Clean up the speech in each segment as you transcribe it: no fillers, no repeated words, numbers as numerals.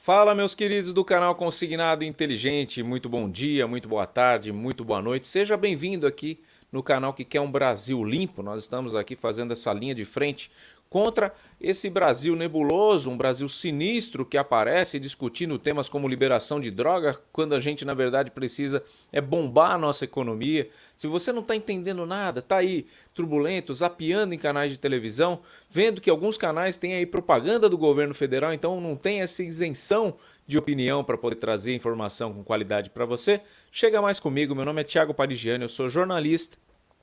Fala, meus queridos do canal Consignado Inteligente, muito bom dia, muito boa tarde, muito boa noite. Seja bem-vindo aqui no canal que quer um Brasil limpo. Nós estamos aqui fazendo essa linha de frente contra esse Brasil nebuloso, um Brasil sinistro que aparece discutindo temas como liberação de droga, quando a gente na verdade precisa bombar a nossa economia. Se você não está entendendo nada, tá aí turbulento, zapeando em canais de televisão, vendo que alguns canais têm aí propaganda do governo federal, então não tem essa isenção de opinião para poder trazer informação com qualidade para você, chega mais comigo. Meu nome é Thiago Parigiani, eu sou jornalista.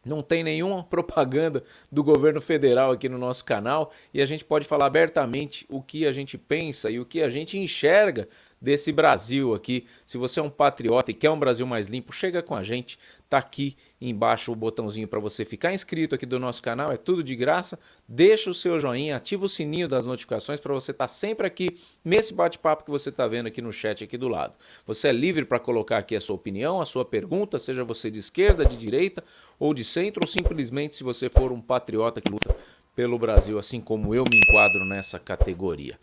Não tem nenhuma propaganda do governo federal aqui no nosso canal e a gente pode falar abertamente o que a gente pensa e o que a gente enxerga desse Brasil aqui. Se você é um patriota e quer um Brasil mais limpo, chega com a gente. Tá aqui embaixo o botãozinho para você ficar inscrito aqui do nosso canal, é tudo de graça. Deixa o seu joinha, ativa o sininho das notificações para você estar sempre aqui nesse bate-papo que você está vendo aqui no chat aqui do lado. Você é livre para colocar aqui a sua opinião, a sua pergunta, seja você de esquerda, de direita ou de centro, ou simplesmente se você for um patriota que luta pelo Brasil, assim como eu me enquadro nessa categoria.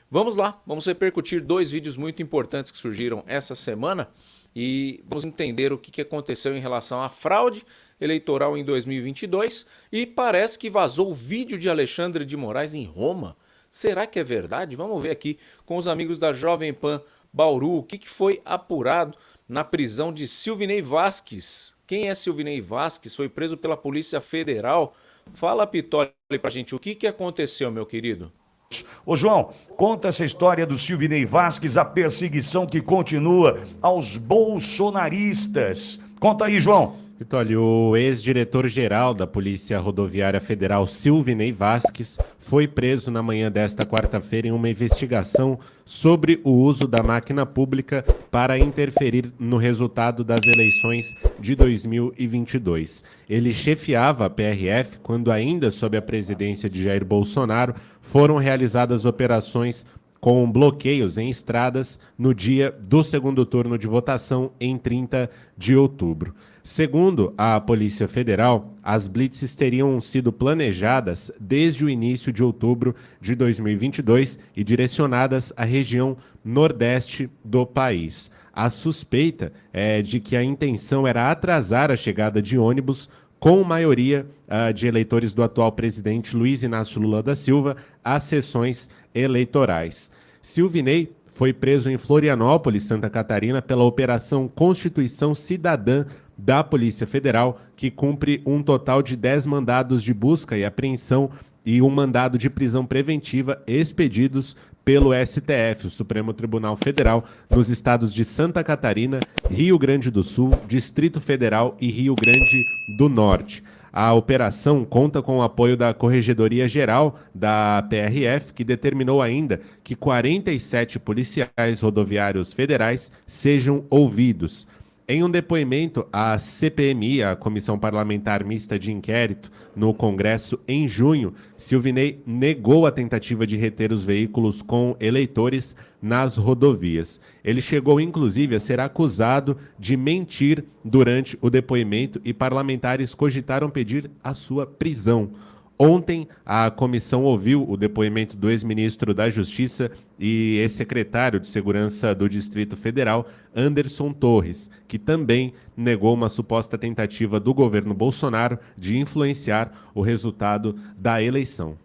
Vamos lá, vamos repercutir dois vídeos muito importantes que surgiram essa semana e vamos entender o que aconteceu em relação à fraude eleitoral em 2022 e parece que vazou o vídeo de Alexandre de Moraes em Roma. Será que é verdade? Vamos ver aqui com os amigos da Jovem Pan Bauru o que foi apurado na prisão de Silvinei Vasquez. Quem é Silvinei Vasquez? Foi preso pela Polícia Federal. Fala, Pitoli, pra gente, o que aconteceu, meu querido? Ô João, conta essa história do Silvinei Vasquez, a perseguição que continua aos bolsonaristas. Conta aí, João. Olha, o ex-diretor-geral da Polícia Rodoviária Federal, Silvinei Vasquez, foi preso na manhã desta quarta-feira em uma investigação sobre o uso da máquina pública para interferir no resultado das eleições de 2022. Ele chefiava a PRF quando, ainda sob a presidência de Jair Bolsonaro, foram realizadas operações com bloqueios em estradas no dia do segundo turno de votação, em 30 de outubro. Segundo a Polícia Federal, as blitzes teriam sido planejadas desde o início de outubro de 2022 e direcionadas à região nordeste do país. A suspeita é de que a intenção era atrasar a chegada de ônibus com maioria de eleitores do atual presidente Luiz Inácio Lula da Silva às sessões eleitorais. Silvinei foi preso em Florianópolis, Santa Catarina, pela Operação Constituição Cidadã da Polícia Federal, que cumpre um total de 10 mandados de busca e apreensão e um mandado de prisão preventiva expedidos pelo STF, o Supremo Tribunal Federal, nos estados de Santa Catarina, Rio Grande do Sul, Distrito Federal e Rio Grande do Norte. A operação conta com o apoio da Corregedoria Geral da PRF, que determinou ainda que 47 policiais rodoviários federais sejam ouvidos. Em um depoimento à CPMI, a Comissão Parlamentar Mista de Inquérito, no Congresso, em junho, Silvinei negou a tentativa de reter os veículos com eleitores nas rodovias. Ele chegou, inclusive, a ser acusado de mentir durante o depoimento e parlamentares cogitaram pedir a sua prisão. Ontem, a comissão ouviu o depoimento do ex-ministro da Justiça e ex-secretário de Segurança do Distrito Federal, Anderson Torres, que também negou uma suposta tentativa do governo Bolsonaro de influenciar o resultado da eleição.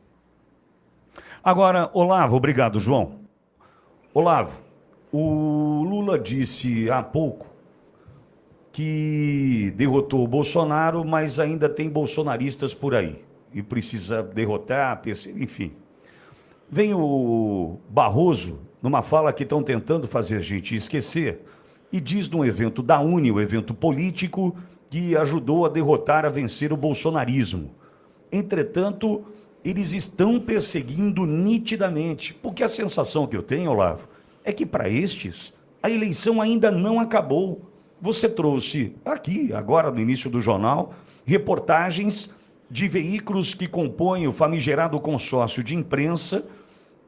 Agora, Olavo, obrigado, João. Olavo, o Lula disse há pouco que derrotou o Bolsonaro, mas ainda tem bolsonaristas por aí. E precisa derrotar, enfim. Vem o Barroso, numa fala que estão tentando fazer a gente esquecer, e diz num evento da Uni, o evento político, que ajudou a derrotar, a vencer o bolsonarismo. Entretanto, eles estão perseguindo nitidamente, porque a sensação que eu tenho, Olavo, é que para estes, a eleição ainda não acabou. Você trouxe aqui, agora no início do jornal, reportagens de veículos que compõem o famigerado consórcio de imprensa,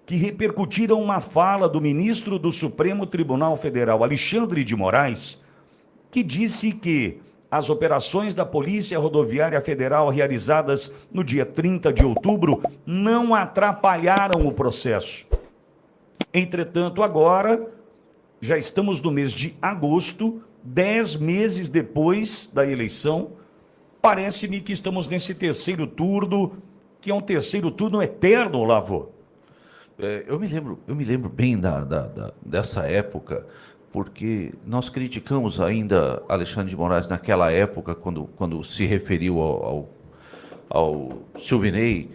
que repercutiram uma fala do ministro do Supremo Tribunal Federal, Alexandre de Moraes, que disse que as operações da Polícia Rodoviária Federal realizadas no dia 30 de outubro não atrapalharam o processo. Entretanto, agora, já estamos no mês de agosto, 10 meses depois da eleição, parece-me que estamos nesse terceiro turno, que é um terceiro turno eterno, Olavo. Eu me lembro bem dessa época, porque nós criticamos ainda Alexandre de Moraes naquela época, quando se referiu ao Silvinei,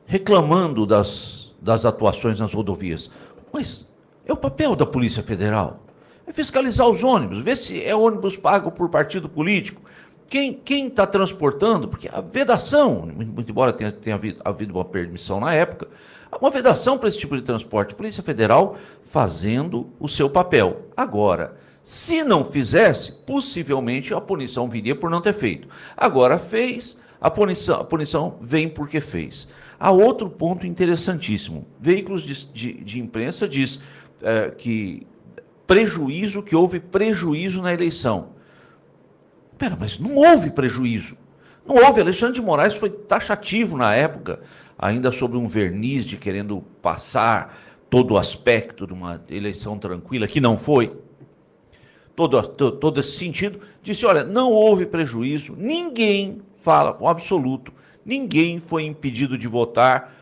reclamando das atuações nas rodovias. Mas é o papel da Polícia Federal, é fiscalizar os ônibus, ver se é ônibus pago por partido político. Quem está transportando, porque a vedação, muito embora tenha havido uma permissão na época, uma vedação para esse tipo de transporte, a Polícia Federal fazendo o seu papel. Agora, se não fizesse, possivelmente a punição viria por não ter feito. Agora fez, a punição vem porque fez. Há outro ponto interessantíssimo. Veículos de imprensa diz que houve prejuízo na eleição. Pera, mas não houve prejuízo. Não houve. Alexandre de Moraes foi taxativo na época, ainda sobre um verniz de querendo passar todo o aspecto de uma eleição tranquila, que não foi. Todo esse sentido, disse, olha, não houve prejuízo, ninguém fala, com absoluto, ninguém foi impedido de votar,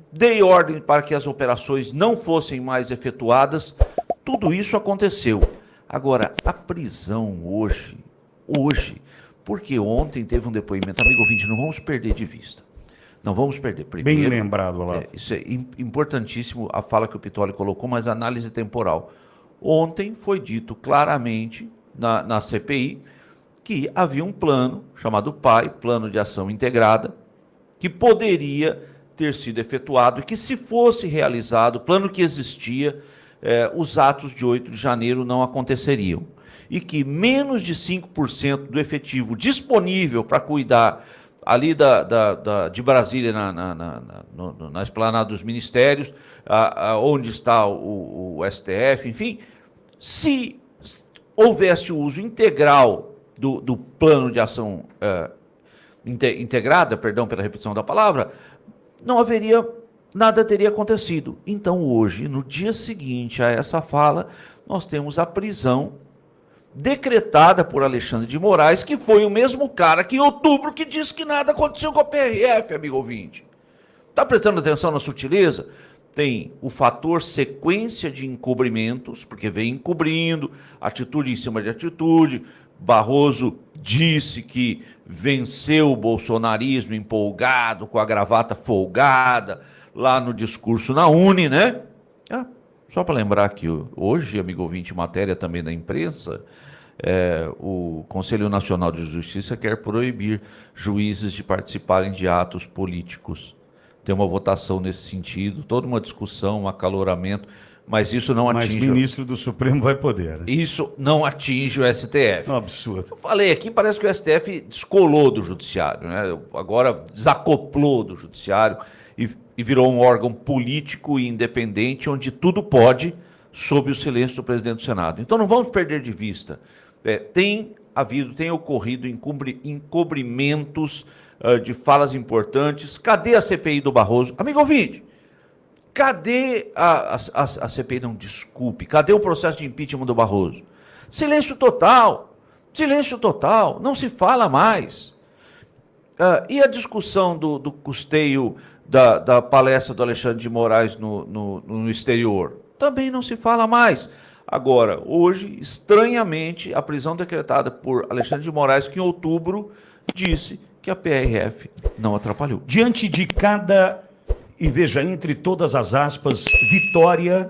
dei ordem para que as operações não fossem mais efetuadas, tudo isso aconteceu. Agora, a prisão hoje, porque ontem teve um depoimento, amigo ouvinte, não vamos perder de vista. Não vamos perder. Primeiro, bem lembrado, Olavo. Isso é importantíssimo, a fala que o Pittoli colocou, mas a análise temporal. Ontem foi dito claramente na CPI que havia um plano chamado PAI, Plano de Ação Integrada, que poderia ter sido efetuado e que, se fosse realizado, plano que existia, os atos de 8 de janeiro não aconteceriam. E que menos de 5% do efetivo disponível para cuidar ali de Brasília, na esplanada dos ministérios, onde está o STF, enfim, se houvesse o uso integral do plano de ação integrada, perdão pela repetição da palavra, nada teria acontecido. Então hoje, no dia seguinte a essa fala, nós temos a prisão decretada por Alexandre de Moraes, que foi o mesmo cara que em outubro que disse que nada aconteceu com a PRF, amigo ouvinte. Está prestando atenção na sutileza? Tem o fator sequência de encobrimentos, porque vem encobrindo, atitude em cima de atitude. Barroso disse que venceu o bolsonarismo empolgado, com a gravata folgada, lá no discurso na Uni, né? Só para lembrar que hoje, amigo ouvinte, matéria também da imprensa, o Conselho Nacional de Justiça quer proibir juízes de participarem de atos políticos. Tem uma votação nesse sentido, toda uma discussão, um acaloramento, mas isso não atinge... Mas o ministro do Supremo vai poder, né? Isso não atinge o STF. É um absurdo. Eu falei aqui, parece que o STF descolou do judiciário, né? Agora desacoplou do judiciário e virou um órgão político e independente, onde tudo pode, sob o silêncio do presidente do Senado. Então não vamos perder de vista. Tem ocorrido encobrimentos de falas importantes. Cadê a CPI do Barroso? Amigo ouvinte, cadê a CPI? Não, desculpe. Cadê o processo de impeachment do Barroso? Silêncio total. Silêncio total. Não se fala mais. E a discussão do custeio da palestra do Alexandre de Moraes no exterior? Também não se fala mais. Agora, hoje, estranhamente, a prisão decretada por Alexandre de Moraes, que em outubro disse que a PRF não atrapalhou. Diante de cada, e veja, entre todas as aspas, vitória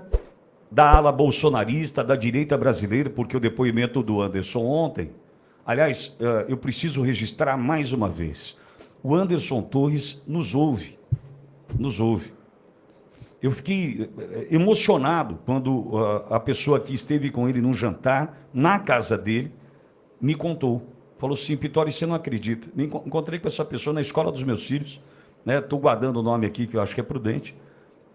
da ala bolsonarista, da direita brasileira, porque o depoimento do Anderson ontem, aliás, eu preciso registrar mais uma vez, o Anderson Torres nos ouve. Eu fiquei emocionado quando a pessoa que esteve com ele num jantar, na casa dele, me contou. Falou assim, Pittoli, você não acredita. Me encontrei com essa pessoa na escola dos meus filhos, né? Estou guardando o nome aqui, que eu acho que é prudente.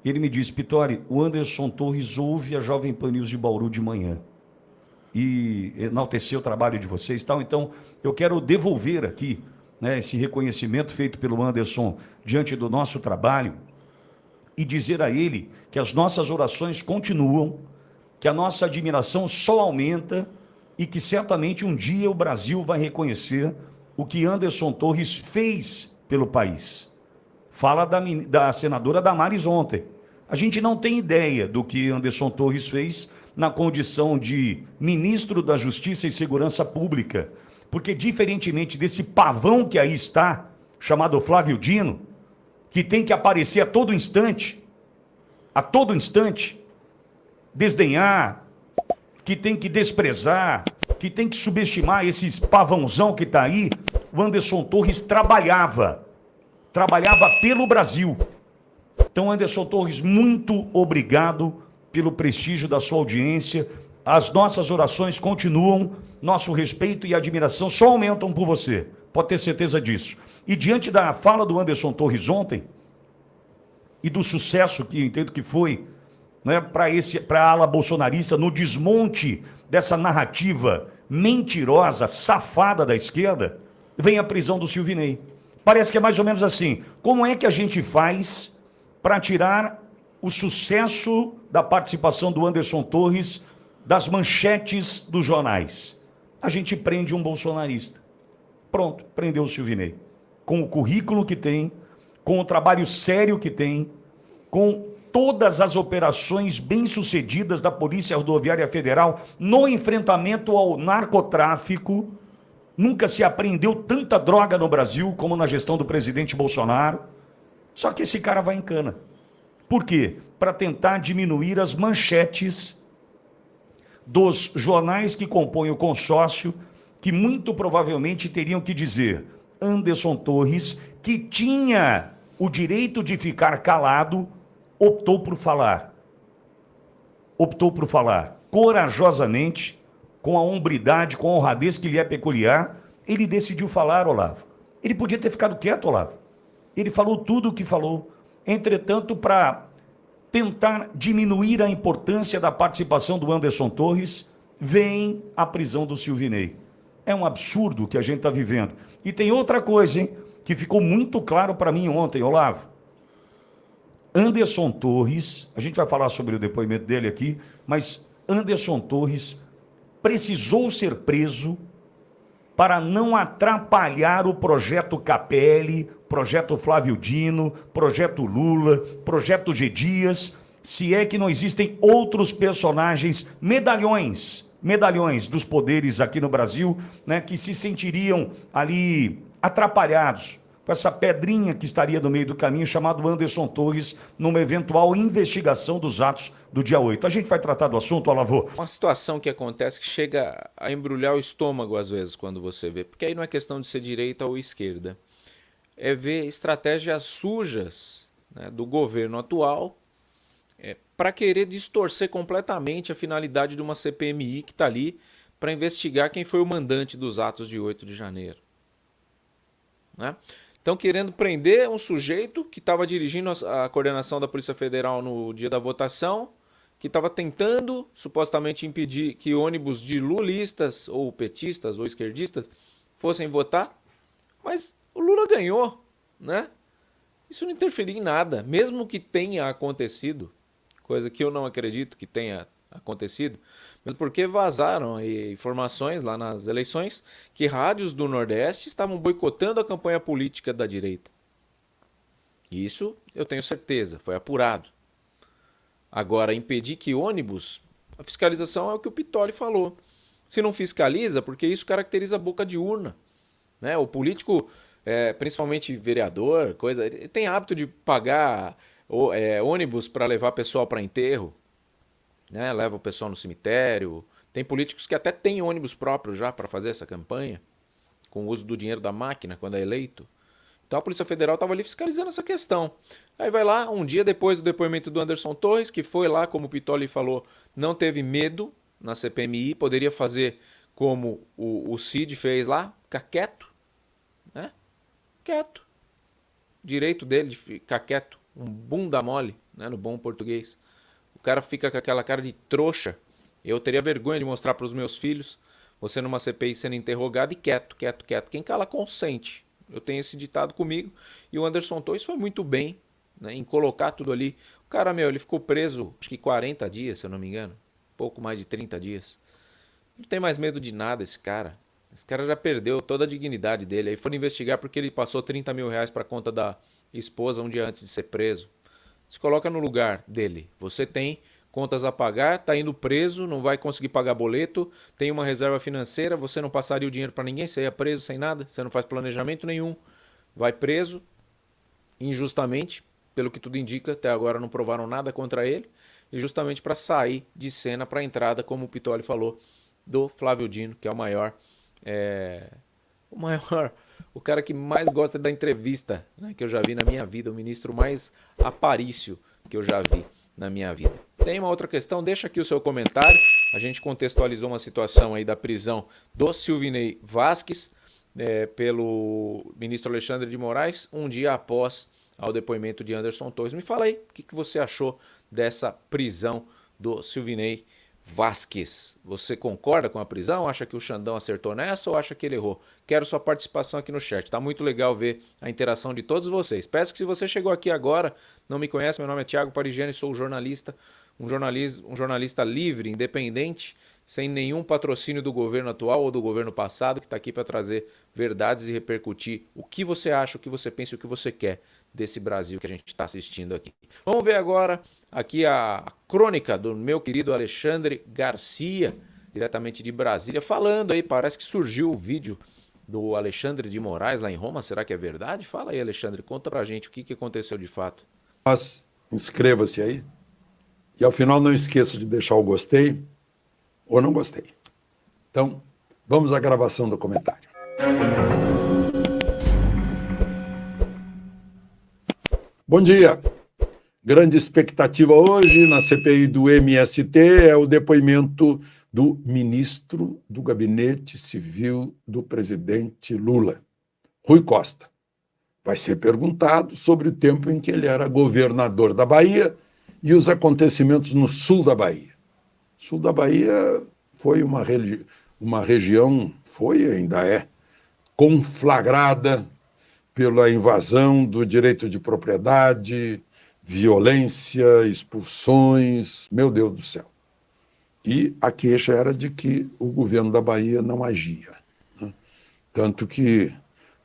Ele me disse, Pittoli, o Anderson Torres ouve a Jovem Pan News de Bauru de manhã. E enalteceu o trabalho de vocês e tal. Então, eu quero devolver aqui, né, esse reconhecimento feito pelo Anderson diante do nosso trabalho. e dizer a ele que as nossas orações continuam, que a nossa admiração só aumenta e que certamente um dia o Brasil vai reconhecer o que Anderson Torres fez pelo país. Fala da senadora Damares ontem. A gente não tem ideia do que Anderson Torres fez na condição de ministro da Justiça e Segurança Pública, porque diferentemente desse pavão que aí está, chamado Flávio Dino, que tem que aparecer a todo instante, desdenhar, que tem que desprezar, que tem que subestimar esses pavãozão que está aí, o Anderson Torres trabalhava pelo Brasil. Então, Anderson Torres, muito obrigado pelo prestígio da sua audiência. As nossas orações continuam, nosso respeito e admiração só aumentam por você. Pode ter certeza disso. E diante da fala do Anderson Torres ontem, e do sucesso que eu entendo que foi, né, para a ala bolsonarista, no desmonte dessa narrativa mentirosa, safada da esquerda, vem a prisão do Silvinei. Parece que é mais ou menos assim. Como é que a gente faz para tirar o sucesso da participação do Anderson Torres das manchetes dos jornais? A gente prende um bolsonarista. Pronto, prendeu o Silvinei. Com o currículo que tem, com o trabalho sério que tem, com todas as operações bem-sucedidas da Polícia Rodoviária Federal no enfrentamento ao narcotráfico. Nunca se apreendeu tanta droga no Brasil como na gestão do presidente Bolsonaro. Só que esse cara vai em cana. Por quê? Para tentar diminuir as manchetes dos jornais que compõem o consórcio, que muito provavelmente teriam que dizer: Anderson Torres, que tinha o direito de ficar calado, optou por falar. Optou por falar corajosamente, com a hombridade, com a honradez que lhe é peculiar. Ele decidiu falar, Olavo. Ele podia ter ficado quieto, Olavo. Ele falou tudo o que falou. Entretanto, para tentar diminuir a importância da participação do Anderson Torres, vem a prisão do Silvinei. É um absurdo o que a gente está vivendo. E tem outra coisa, hein, que ficou muito claro para mim ontem, Olavo. Anderson Torres, a gente vai falar sobre o depoimento dele aqui, mas Anderson Torres precisou ser preso para não atrapalhar o projeto Capelli, projeto Flávio Dino, projeto Lula, projeto G. Dias, se é que não existem outros personagens, medalhões dos poderes aqui no Brasil, né, que se sentiriam ali atrapalhados com essa pedrinha que estaria no meio do caminho, chamado Anderson Torres, numa eventual investigação dos atos do dia 8. A gente vai tratar do assunto, Olavo? Uma situação que acontece que chega a embrulhar o estômago às vezes quando você vê, porque aí não é questão de ser direita ou esquerda, é ver estratégias sujas, né, do governo atual para querer distorcer completamente a finalidade de uma CPMI que está ali para investigar quem foi o mandante dos atos de 8 de janeiro. Né? Estão querendo prender um sujeito que estava dirigindo a coordenação da Polícia Federal no dia da votação, que estava tentando supostamente impedir que ônibus de lulistas, ou petistas, ou esquerdistas fossem votar, mas o Lula ganhou, né? Isso não interferiu em nada, mesmo que tenha acontecido, coisa que eu não acredito que tenha acontecido, mas porque vazaram aí informações lá nas eleições que rádios do Nordeste estavam boicotando a campanha política da direita. Isso eu tenho certeza, foi apurado. Agora, impedir que ônibus, a fiscalização é o que o Pittoli falou. Se não fiscaliza, porque isso caracteriza a boca de urna, né? O político, principalmente vereador, ele tem hábito de pagar ônibus para levar pessoal para enterro, né? Leva o pessoal no cemitério. Tem políticos que até têm ônibus próprio já para fazer essa campanha, com o uso do dinheiro da máquina quando é eleito. Então a Polícia Federal estava ali fiscalizando essa questão. Aí vai lá, um dia depois do depoimento do Anderson Torres, que foi lá, como o Pittoli falou, não teve medo na CPMI, poderia fazer como o Cid fez lá, ficar quieto, né? Quieto. Direito dele de ficar quieto, um bunda mole, né, no bom português. O cara fica com aquela cara de trouxa. Eu teria vergonha de mostrar para os meus filhos você numa CPI sendo interrogado e quieto, quieto, quieto. Quem cala consente. Eu tenho esse ditado comigo. E o Anderson Torres foi muito bem né, em colocar tudo ali. O cara, ele ficou preso acho que 40 dias, se eu não me engano. Pouco mais de 30 dias. Não tem mais medo de nada esse cara. Esse cara já perdeu toda a dignidade dele. Aí foram investigar porque ele passou 30 mil reais para conta da esposa um dia antes de ser preso. Se coloca no lugar dele. Você tem contas a pagar, tá indo preso, não vai conseguir pagar boleto, tem uma reserva financeira, você não passaria o dinheiro para ninguém, você ia preso sem nada, você não faz planejamento nenhum, vai preso injustamente, pelo que tudo indica, até agora não provaram nada contra ele, e justamente para sair de cena para a entrada, como o Pitoli falou, do Flávio Dino, que é o cara que mais gosta da entrevista, né, que eu já vi na minha vida, o ministro mais aparício que eu já vi na minha vida. Tem uma outra questão, deixa aqui o seu comentário. A gente contextualizou uma situação aí da prisão do Silvinei Vasquez pelo ministro Alexandre de Moraes, um dia após ao depoimento de Anderson Torres. Me fala aí o que você achou dessa prisão do Silvinei Vasquez. Você concorda com a prisão? Acha que o Xandão acertou nessa ou acha que ele errou? Quero sua participação aqui no chat. Tá muito legal ver a interação de todos vocês. Peço que se você chegou aqui agora, não me conhece, meu nome é Thiago Parigiani, sou jornalista, um jornalista livre, independente, sem nenhum patrocínio do governo atual ou do governo passado, que está aqui para trazer verdades e repercutir o que você acha, o que você pensa e o que você quer desse Brasil que a gente está assistindo aqui. Vamos ver agora aqui a crônica do meu querido Alexandre Garcia, diretamente de Brasília, falando aí, parece que surgiu o vídeo do Alexandre de Moraes lá em Roma, será que é verdade? Fala aí, Alexandre, conta pra gente o que aconteceu de fato. Mas inscreva-se aí e ao final não esqueça de deixar o gostei ou não gostei. Então, vamos à gravação do comentário. Bom dia. Grande expectativa hoje na CPI do MST é o depoimento do ministro do Gabinete Civil do presidente Lula, Rui Costa. Vai ser perguntado sobre o tempo em que ele era governador da Bahia e os acontecimentos no sul da Bahia. O sul da Bahia foi uma região, foi e ainda é, conflagrada pela invasão do direito de propriedade, violência, expulsões, meu Deus do céu. E a queixa era de que o governo da Bahia não agia, né? Tanto que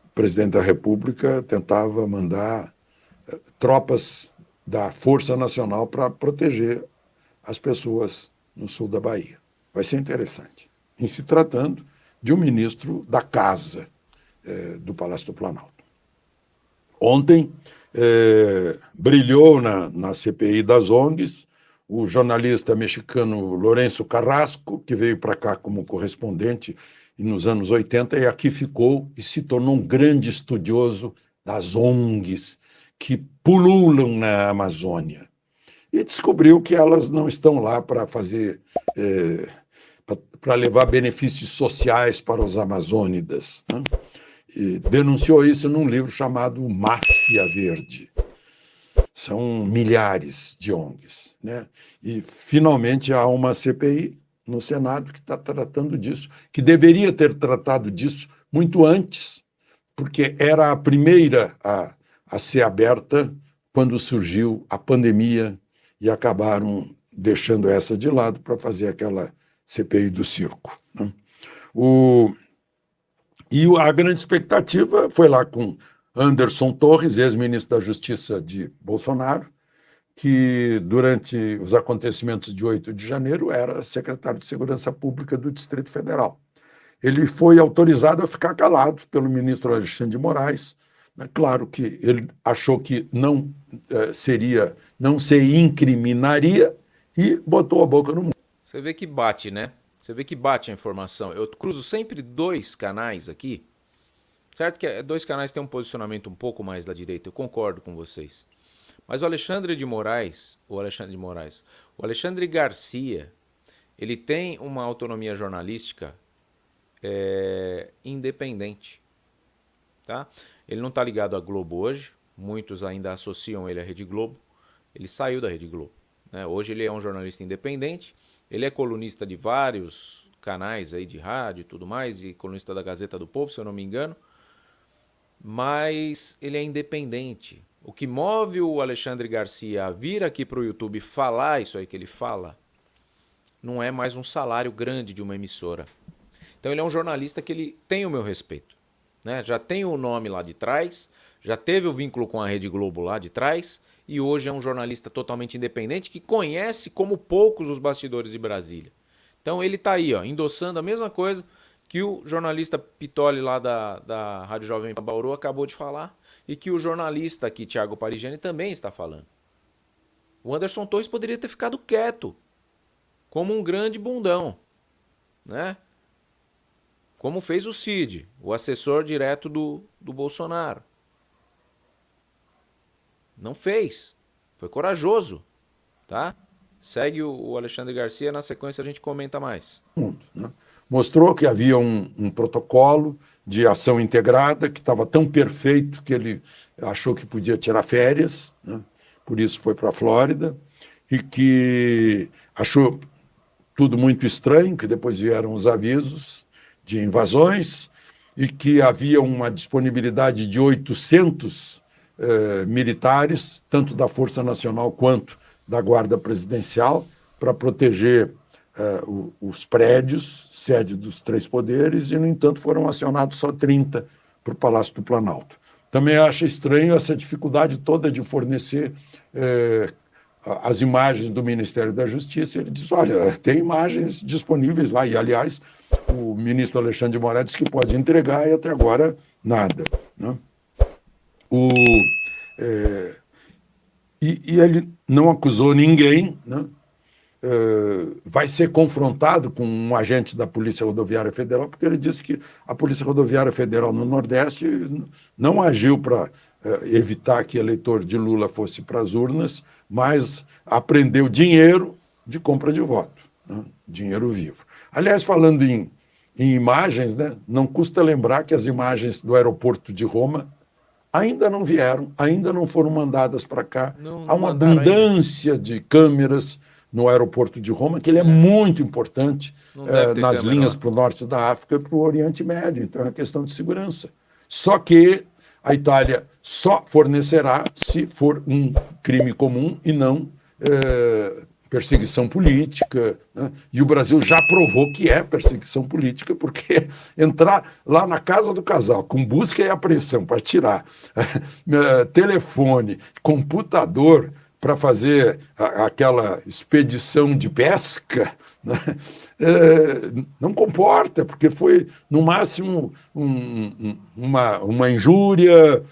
o presidente da República tentava mandar tropas da Força Nacional para proteger as pessoas no sul da Bahia. Vai ser interessante. Em se tratando de um ministro da Casa do Palácio do Planalto. Ontem brilhou na CPI das ONGs o jornalista mexicano Lourenço Carrasco, que veio para cá como correspondente nos anos 80 e aqui ficou e se tornou um grande estudioso das ONGs que pululam na Amazônia. E descobriu que elas não estão lá para fazer, para levar benefícios sociais para os amazônidas, né? E denunciou isso num livro chamado Máfia Verde. São milhares de ONGs, né? E, finalmente, há uma CPI no Senado que está tratando disso, que deveria ter tratado disso muito antes, porque era a primeira a ser aberta quando surgiu a pandemia e acabaram deixando essa de lado para fazer aquela CPI do circo, né? E a grande expectativa foi lá com Anderson Torres, ex-ministro da Justiça de Bolsonaro, que durante os acontecimentos de 8 de janeiro era secretário de Segurança Pública do Distrito Federal. Ele foi autorizado a ficar calado pelo ministro Alexandre de Moraes. Claro que ele achou que não se incriminaria e botou a boca no mundo. Você vê que bate, né? Você vê que bate a informação. Eu cruzo sempre dois canais aqui, certo que dois canais têm um posicionamento um pouco mais da direita, eu concordo com vocês. Mas o Alexandre Garcia, ele tem uma autonomia jornalística independente, tá? Ele não está ligado à Globo hoje, muitos ainda associam ele à Rede Globo, ele saiu da Rede Globo, né? Hoje ele é um jornalista independente, ele é colunista de vários canais aí de rádio e tudo mais, e colunista da Gazeta do Povo, se eu não me engano, mas ele é independente. O que move o Alexandre Garcia a vir aqui para o YouTube falar isso aí que ele fala, não é mais um salário grande de uma emissora. Então ele é um jornalista que ele tem o meu respeito, né? Já tem o nome lá de trás, já teve o vínculo com a Rede Globo lá de trás, e hoje é um jornalista totalmente independente que conhece como poucos os bastidores de Brasília. Então ele está aí, ó, endossando a mesma coisa que o jornalista Pitoli lá da Rádio Jovem Pan Bauru acabou de falar e que o jornalista aqui, Thiago Parigiani, também está falando. O Anderson Torres poderia ter ficado quieto, como um grande bundão, né? Como fez o Cid, o assessor direto do Bolsonaro. Não fez. Foi corajoso, tá? Segue o Alexandre Garcia, na sequência a gente comenta mais. Né? Mostrou que havia um protocolo de ação integrada que estava tão perfeito que ele achou que podia tirar férias, né? Por isso foi para a Flórida, e que achou tudo muito estranho, que depois vieram os avisos de invasões, e que havia uma disponibilidade de 800 militares, tanto da Força Nacional quanto da Guarda Presidencial, para proteger os prédios, sede dos três poderes, e, no entanto, foram acionados só 30 para o Palácio do Planalto. Também acho estranho essa dificuldade toda de fornecer as imagens do Ministério da Justiça. Ele diz, olha, tem imagens disponíveis lá, e, aliás, o ministro Alexandre de Moraes disse que pode entregar, e até agora nada, né? E ele não acusou ninguém, né? Vai ser confrontado com um agente da Polícia Rodoviária Federal, porque ele disse que a Polícia Rodoviária Federal no Nordeste não agiu para evitar que eleitor de Lula fosse para as urnas, mas apreendeu dinheiro de compra de voto, né? Dinheiro vivo. Aliás, falando em imagens, né? Não custa lembrar que as imagens do aeroporto de Roma ainda não vieram, ainda não foram mandadas para cá. Há uma abundância de câmeras no aeroporto de Roma, que ele é muito importante nas linhas para o norte da África e para o Oriente Médio. Então é uma questão de segurança. Só que a Itália só fornecerá se for um crime comum e não perseguição política, né? E o Brasil já provou que é perseguição política, porque entrar lá na casa do casal com busca e apreensão para tirar telefone, computador, para fazer aquela expedição de pesca, né? Não comporta, porque foi, no máximo, uma injúria,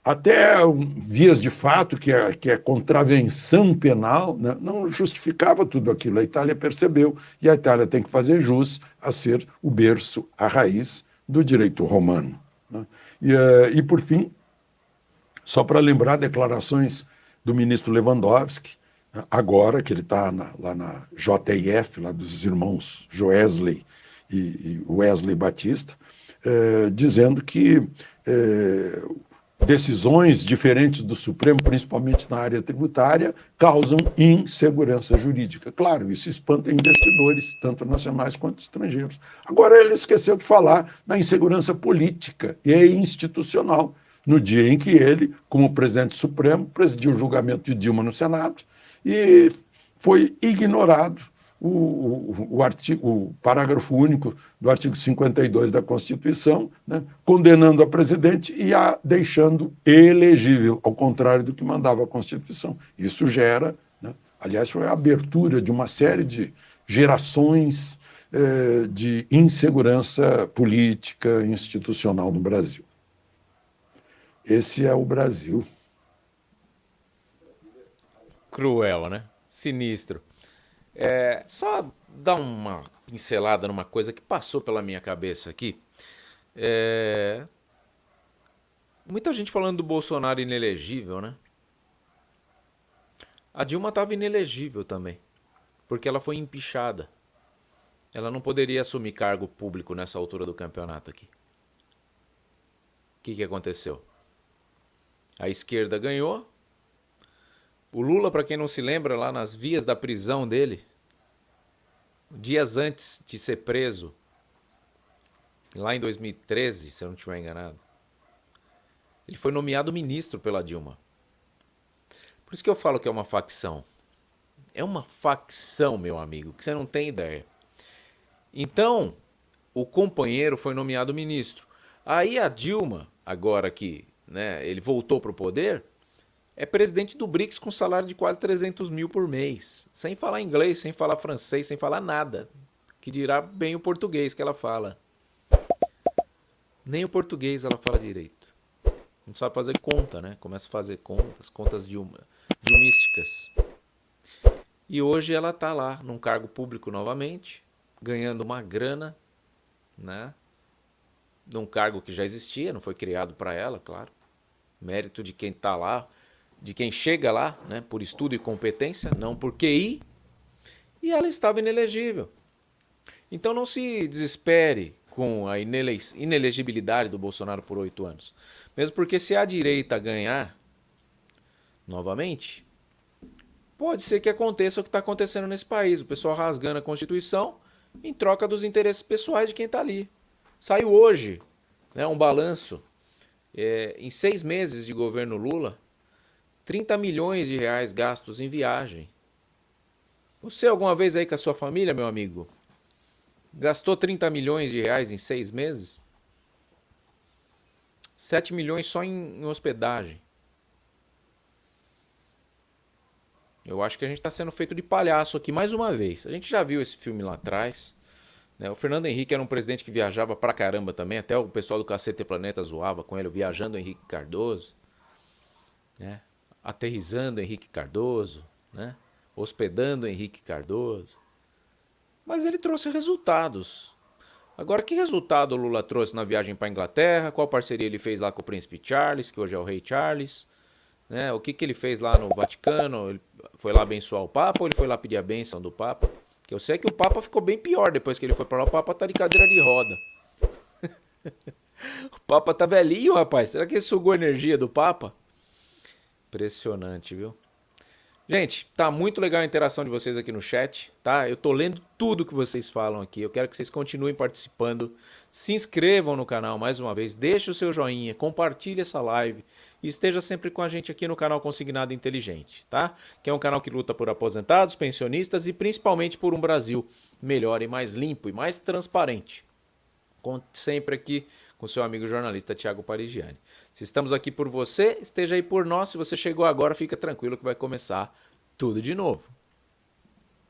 até vias de fato, que é contravenção penal, né? Não justificava tudo aquilo. A Itália percebeu, e a Itália tem que fazer jus a ser o berço, a raiz do direito romano, né? E, por fim, só para lembrar declarações do ministro Lewandowski, agora que ele está lá na JIF, lá dos irmãos Joesley e Wesley Batista, dizendo que decisões diferentes do Supremo, principalmente na área tributária, causam insegurança jurídica. Claro, isso espanta investidores, tanto nacionais quanto estrangeiros. Agora, ele esqueceu de falar na insegurança política e institucional, no dia em que ele, como presidente supremo, presidiu o julgamento de Dilma no Senado e foi ignorado o parágrafo único do artigo 52 da Constituição, né, condenando a presidente e a deixando elegível, ao contrário do que mandava a Constituição. Isso gera, né, aliás, foi a abertura de uma série de gerações de insegurança política e institucional no Brasil. Esse é o Brasil. Cruel, né? Sinistro. Só dar uma pincelada numa coisa que passou pela minha cabeça aqui. Muita gente falando do Bolsonaro inelegível, né? A Dilma estava inelegível também, porque ela foi empichada. Ela não poderia assumir cargo público nessa altura do campeonato aqui. O que aconteceu? A esquerda ganhou. O Lula, para quem não se lembra, lá nas vias da prisão dele, dias antes de ser preso, lá em 2013, se eu não estiver enganado, Ele foi nomeado ministro pela Dilma. Por isso que eu falo que é uma facção. É uma facção, meu amigo, que você não tem ideia. Então, o companheiro foi nomeado ministro. Aí a Dilma, agora que, né, ele voltou para o poder, é presidente do BRICS com salário de quase 300 mil por mês. Sem falar inglês, sem falar francês, sem falar nada. Que dirá bem o português que ela fala. Nem o português ela fala direito. Não sabe fazer conta, né? Começa a fazer contas dilmísticas. E hoje ela está lá, num cargo público novamente, ganhando uma grana, né? Num cargo que já existia, não foi criado para ela, claro. Mérito de quem está lá, de quem chega lá, né? Por estudo e competência, não por QI. E ela estava inelegível. Então não se desespere com a inelegibilidade do Bolsonaro por 8 anos. Mesmo porque se a direita ganhar novamente, pode ser que aconteça o que está acontecendo nesse país. O pessoal rasgando a Constituição em troca dos interesses pessoais de quem está ali. Saiu hoje, né, um balanço. Em 6 meses de governo Lula, 30 milhões de reais gastos em viagem. Você alguma vez aí com a sua família, meu amigo, gastou 30 milhões de reais em 6 meses? 7 milhões só em hospedagem. Eu acho que a gente está sendo feito de palhaço aqui mais uma vez. A gente já viu esse filme lá atrás, né? O Fernando Henrique era um presidente que viajava pra caramba também. Até o pessoal do Cacete Planeta zoava com ele, viajando Henrique Cardoso, né? Aterrissando Henrique Cardoso, né? Hospedando Henrique Cardoso. Mas ele trouxe resultados. Agora, que resultado o Lula trouxe na viagem para a Inglaterra? Qual parceria ele fez lá com o Príncipe Charles, que hoje é o Rei Charles? Né? O que ele fez lá no Vaticano? Ele foi lá abençoar o Papa ou ele foi lá pedir a bênção do Papa? Que eu sei que o Papa ficou bem pior depois que ele foi para lá. O Papa tá de cadeira de roda. O Papa tá velhinho, rapaz. Será que ele sugou a energia do Papa? Impressionante, viu? Gente, tá muito legal a interação de vocês aqui no chat, tá? Eu tô lendo tudo que vocês falam aqui. Eu quero que vocês continuem participando. Se inscrevam no canal mais uma vez, deixe o seu joinha, compartilhe essa live e esteja sempre com a gente aqui no canal Consignado Inteligente, tá? Que é um canal que luta por aposentados, pensionistas e principalmente por um Brasil melhor e mais limpo e mais transparente. Conte sempre aqui com seu amigo jornalista Thiago Parigiani. Se estamos aqui por você, esteja aí por nós. Se você chegou agora, fica tranquilo que vai começar tudo de novo.